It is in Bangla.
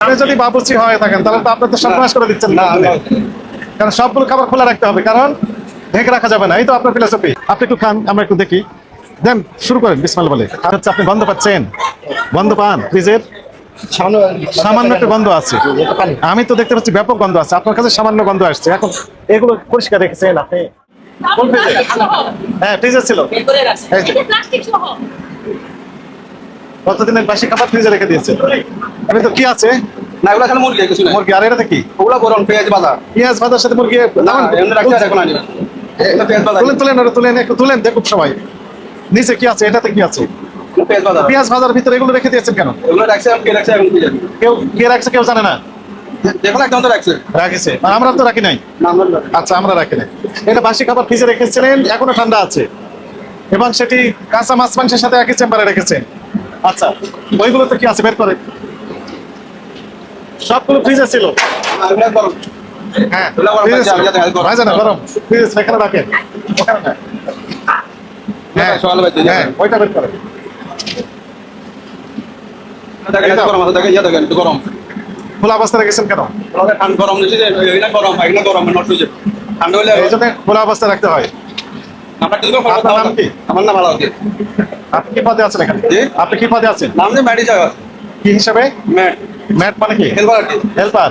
আপনি যদি বাবুর্চি হয়ে থাকেন তাহলে তো আপনি তো সর্বনাশ করে দিচ্ছেন না, কারণ সবগুলো খাবার খোলা রাখতে হবে, কারণ ঢেকে রাখা যাবে না। এই তো আপনার ফিলোসফি। আপনি একটু খান, আমরা একটু দেখি। দেন শুরু করেন বিসমিল্লাহ বলে। আচ্ছা, আপনি গন্ধ পাচ্ছেন? গন্ধ পান? ফ্রিজের সামান্য একটা গন্ধ আছে, আমি তো দেখতে পাচ্ছি ব্যাপক গন্ধ আছে। আপনার কাছে সামান্য গন্ধ আসছে। এখন এগুলো পরিষ্কার রেখেছেন আপনি? কোন ফ্রিজে? হ্যাঁ, ফ্রিজে ছিল। এই যে কতদিনের বাসি খাবার ফ্রিজে রেখে দিয়েছে। আমি তো কি আছে না, এগুলা খালি মুরগি, কিছু নাই। মুরগি। আর এটাতে কি? ওগুলা গরম পেঁয়াজ ভাজা। পেঁয়াজ ভাজার সাথে মুরগি? না, এমনি রাখছি আর এখন আনি না। এগুলা পেঁয়াজ ভাজা। তুলেন তুলেন ওটা তুলেন, একটু তুলেন দেখুন সবাই। নিচে কি আছে? এটাতে কি আছে? পেঁয়াজ ভাজা। পেঁয়াজ ভাজার ভিতরে এগুলো রেখে দিয়েছেন কেন? এগুলা রাখছি, আমি কে রাখছি এখন কি জানি। কেউ কে রাখছে কেউ জানে না? যেকোনো একদম তো রাখছে। রাখেছে, আর আমরা তো রাখি নাই। না, আমরা না। আচ্ছা, আমরা রাখি নাই। এটা বাসি খাবার ফ্রিজে রেখেছিলেন, এখনো ঠান্ডা আছে, এবং সেটি কাঁচা মাছ মাংসের সাথে একই চেম্বারে রেখেছেন। আচ্ছা, ওইগুলোতে কি আছে বের করে? সবগুলো ফ্রিজে ছিল। না, এগুলা গরম। হ্যাঁ, এগুলা গরম ফ্রিজে রাখছি, আমি ছিল। যাতে গরম। ভাজা না গরম, ফ্রিজ এখানে রাখেন, ওখানে না। হ্যাঁ, সকালে বাইতে হ্যাঁ, যাবেন। ওইটা বের করে। দেখেন, এটা গরম আছে, দেখেন, ইয়া দেখেন, একটু গরম। খোলা অবস্থায় রেখেছেন কেন? ওটা ঠান্ডা গরম দিয়েছে যে, এগুলা গরম, এগুলা গরম, নষ্ট হয়ে যাবে। ঠান্ডা হলে এই জন্য খোলা অবস্থায় রাখতে হয়। আমরা কি করবো? আপনার নাম কি? আমার নাম আলাউদ্দিন। আপনি কি পদে আছেন এখানে? জি? আপনি কি পদে আছেন? নাম যে ম্যাডি যাওয়া। কি হিসাবে? ম্যাট। ম্যাট মানে কি? হেলপার আর কি। হেল্পার।